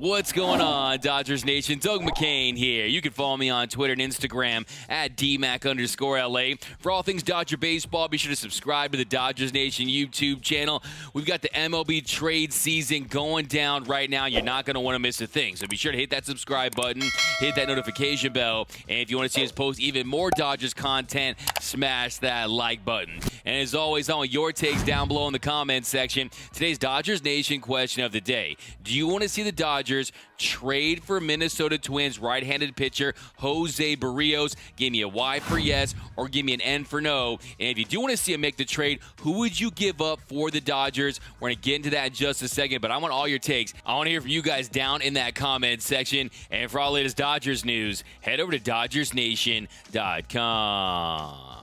What's going on, Dodgers Nation? Doug McCain here. You can follow me on Twitter and Instagram at DMac_LA. For all things Dodger baseball, be sure to subscribe to the Dodgers Nation YouTube channel. We've got the MLB trade season going down right now. You're not going to want to miss a thing. So be sure to hit that subscribe button, hit that notification bell, and if you want to see us post even more Dodgers content, smash that like button. And as always, I want your takes down below in the comments section. Today's Dodgers Nation question of the day. Do you want to see the Dodgers trade for Minnesota Twins right-handed pitcher Jose Berrios? Give me a Y for yes or give me an N for no. And if you do want to see him make the trade, who would you give up for the Dodgers? We're going to get into that in just a second, but I want all your takes. I want to hear from you guys down in that comment section. And for all the latest Dodgers news, head over to DodgersNation.com.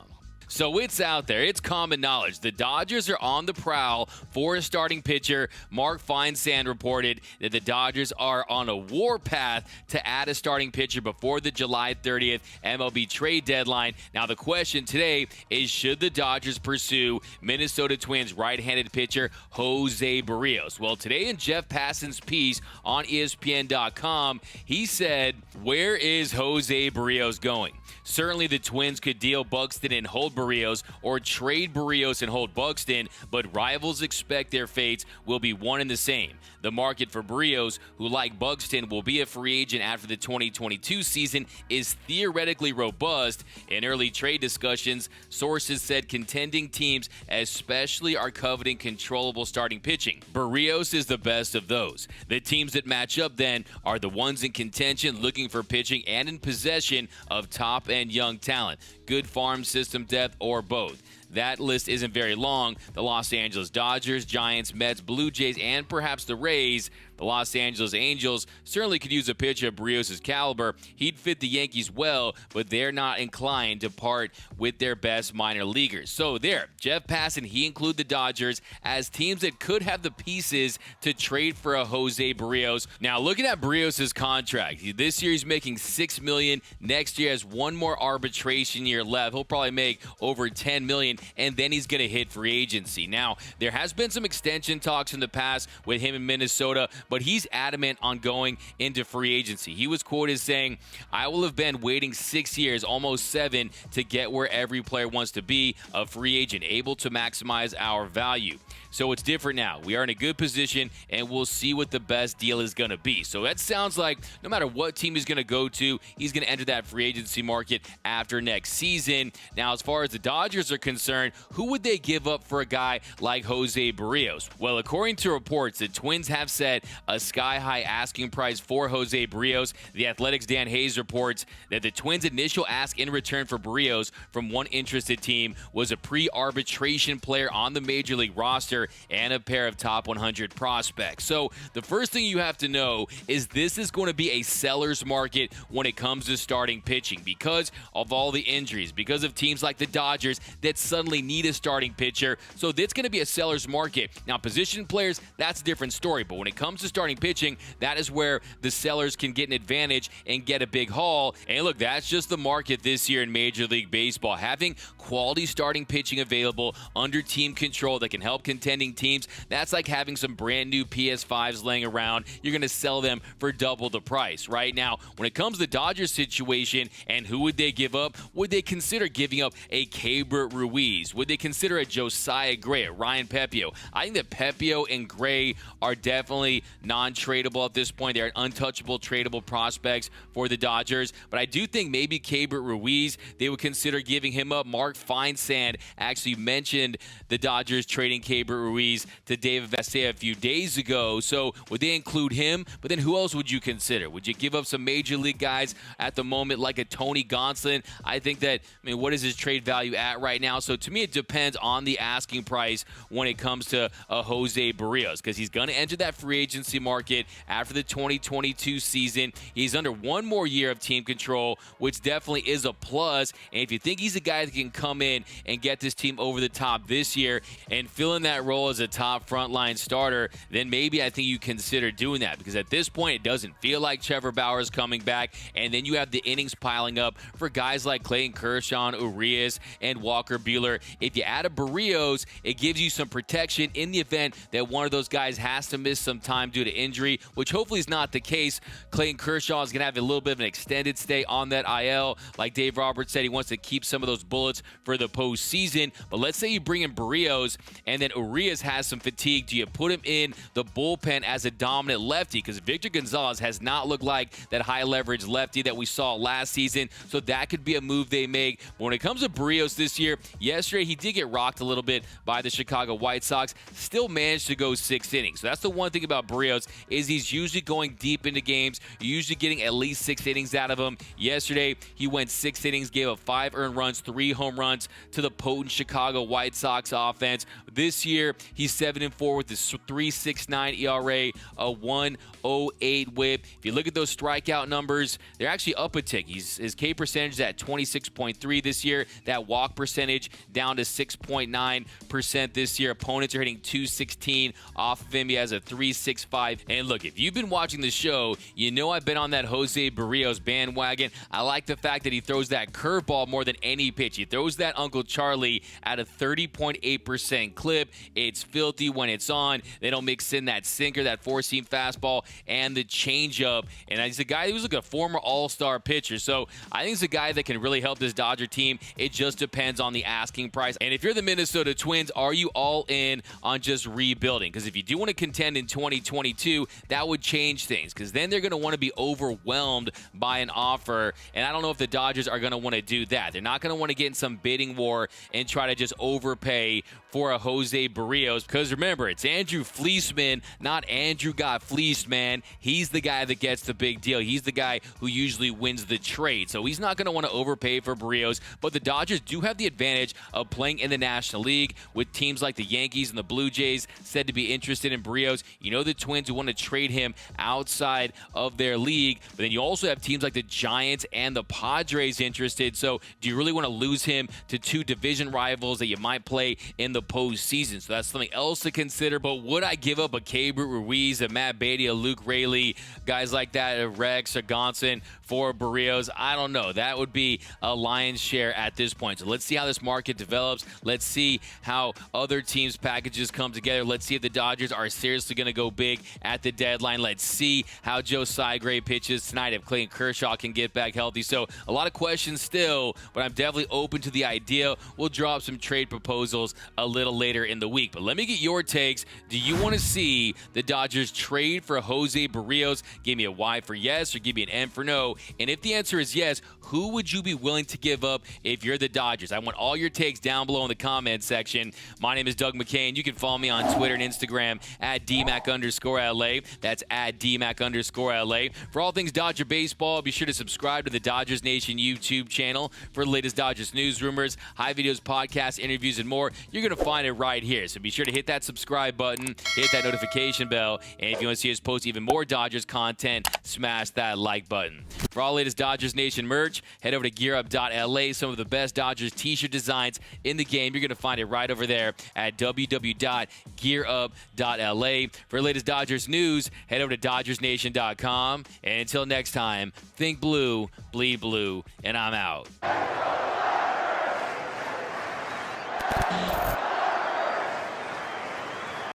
So it's out there. It's common knowledge. The Dodgers are on the prowl for a starting pitcher. Mark Feinsand reported that the Dodgers are on a warpath to add a starting pitcher before the July 30th MLB trade deadline. Now, the question today is, should the Dodgers pursue Minnesota Twins right-handed pitcher Jose Berrios? Well, today in Jeff Passan's piece on ESPN.com, he said, where is Jose Berrios going? Certainly the Twins could deal Buxton and hold Berrios, or trade Berrios and hold Buxton, but rivals expect their fates will be one and the same. The market for Berrios, who like Buxton will be a free agent after the 2022 season, is theoretically robust. In early trade discussions, sources said contending teams especially are coveting controllable starting pitching. Berrios is the best of those. The teams that match up then are the ones in contention looking for pitching and in possession of top and young talent, good farm system depth, or both. That list isn't very long. The Los Angeles Dodgers, Giants, Mets, Blue Jays, and perhaps the Rays. The Los Angeles Angels certainly could use a pitcher of Berrios' caliber. He'd fit the Yankees well, but they're not inclined to part with their best minor leaguers. So there, Jeff Passan, he included the Dodgers as teams that could have the pieces to trade for a Jose Berrios. Now, looking at Berrios' contract, this year he's making $6 million. Next year has one more arbitration year left. He'll probably make over $10 million, and then he's going to hit free agency. Now, there has been some extension talks in the past with him in Minnesota, but he's adamant on going into free agency. He was quoted as saying, I will have been waiting 6 years, almost 7, to get where every player wants to be, a free agent, able to maximize our value. So it's different now. We are in a good position, and we'll see what the best deal is going to be. So that sounds like no matter what team he's going to go to, he's going to enter that free agency market after next season. Now, as far as the Dodgers are concerned, who would they give up for a guy like Jose Berrios? Well, according to reports, the Twins have set a sky-high asking price for Jose Berrios. The Athletic's Dan Hayes reports that the Twins' initial ask in return for Berrios from one interested team was a pre-arbitration player on the Major League roster and a pair of top 100 prospects. So the first thing you have to know is this is going to be a seller's market when it comes to starting pitching because of all the injuries, because of teams like the Dodgers that suddenly need a starting pitcher. So it's going to be a seller's market. Now, position players, that's a different story. But when it comes to starting pitching, that is where the sellers can get an advantage and get a big haul. And look, that's just the market this year in Major League Baseball. Having quality starting pitching available under team control that can help contending teams, that's like having some brand new PS5s laying around. You're going to sell them for double the price. Right now, when it comes to the Dodgers situation and who would they give up, would they consider giving up a Keibert Ruiz? Would they consider a Josiah Gray, a Ryan Pepiot? I think that Pepiot and Gray are definitely non-tradable at this point. They're untouchable, tradable prospects for the Dodgers. But I do think maybe Keibert Ruiz, they would consider giving him up. Mark Feinsand actually mentioned the Dodgers trading Keibert Ruiz to David Vassegh a few days ago. So would they include him? But then who else would you consider? Would you give up some major league guys at the moment like a Tony Gonsolin? I think that, what is his trade value at right now? So to me, it depends on the asking price when it comes to a Jose Berrios because he's going to enter that free agency market after the 2022 season. He's under one more year of team control, which definitely is a plus. And if you think he's a guy that can come in and get this team over the top this year and fill in that role as a top frontline starter, then maybe I think you consider doing that because at this point, it doesn't feel like Trevor Bauer is coming back. And then you have the innings piling up for guys like Clayton Kershaw, Urias, and Walker Buehler. outfielder. If you add a Berrios, it gives you some protection in the event that one of those guys has to miss some time due to injury, which hopefully is not the case. Clayton Kershaw is going to have a little bit of an extended stay on that IL. Like Dave Roberts said, he wants to keep some of those bullets for the postseason. But let's say you bring in Berrios and then Urias has some fatigue. Do you put him in the bullpen as a dominant lefty? Because Victor Gonzalez has not looked like that high leverage lefty that we saw last season. So that could be a move they make. But when it comes to Berrios this year, yesterday he did get rocked a little bit by the Chicago White Sox. Still managed to go 6 innings. So that's the one thing about Berrios is he's usually going deep into games. You're usually getting at least 6 innings out of him. Yesterday, he went 6 innings, gave up 5 earned runs, 3 home runs to the potent Chicago White Sox offense. This year, he's 7-4 with his 3.69 ERA, a 1.08 WHIP. If you look at those strikeout numbers, they're actually up a tick. His K percentage is at 26.3 this year. That walk percentage down to 6.9% this year. Opponents are hitting 216 off of him. He has a 3.65. And look, if you've been watching the show, you know I've been on that Jose Berrios bandwagon. I like the fact that he throws that curveball more than any pitch. He throws that Uncle Charlie at a 30.8% clip. It's filthy when it's on. They don't mix in that sinker, that four-seam fastball, and the changeup. And he's a guy who's like a former all-star pitcher. So I think he's a guy that can really help this Dodger team. It just depends on the asking price. And if you're the Minnesota Twins, are you all in on just rebuilding? Because if you do want to contend in 2022, that would change things. Because then they're going to want to be overwhelmed by an offer. And I don't know if the Dodgers are going to want to do that. They're not going to want to get in some bidding war and try to just overpay for a Jose Berrios. Because remember, it's Andrew Fleeceman, not Andrew got fleeced, man. He's the guy that gets the big deal. He's the guy who usually wins the trade. So he's not going to want to overpay for Berrios. But the Dodgers do have the advantage of playing in the National League with teams like the Yankees and the Blue Jays said to be interested in Berrios. You know the Twins who want to trade him outside of their league. But then you also have teams like the Giants and the Padres interested. So do you really want to lose him to 2 division rivals that you might play in the postseason? So that's something else to consider. But would I give up a Keibert Ruiz, a Matt Beatty, a Luke Raley, guys like that, a Rex, a Gonson for Berrios? I don't know. That would be a lion's share at this point. So let's see how this market develops. Let's see how other teams' packages come together. Let's see if the Dodgers are seriously going to go big at the deadline. Let's see how Joe Gray pitches tonight, if Clayton Kershaw can get back healthy. So a lot of questions still, but I'm definitely open to the idea. We'll draw up some trade proposals a little later in the week. But let me get your takes. Do you want to see the Dodgers trade for Jose Berrios? Give me a Y for yes or give me an M for no. And if the answer is yes, who would you be willing to give up if you're the Dodgers? I want all your takes down below in the comment section. My name is Doug McCain. You can follow me on Twitter and Instagram at DMAC_LA. That's at DMAC_LA. For all things Dodger baseball, be sure to subscribe to the Dodgers Nation YouTube channel for the latest Dodgers news, rumors, high videos, podcasts, interviews, and more. You're going to find it right here. So be sure to hit that subscribe button, hit that notification bell, and if you want to see us post even more Dodgers content, smash that like button. For all the latest Dodgers Nation merch, head over to gearup.la. Some of the best Dodgers t-shirt designs in the game. You're going to find it right over there at www.gearup.la. For the latest Dodgers news, head over to DodgersNation.com. And until next time, think blue, bleed blue, and I'm out.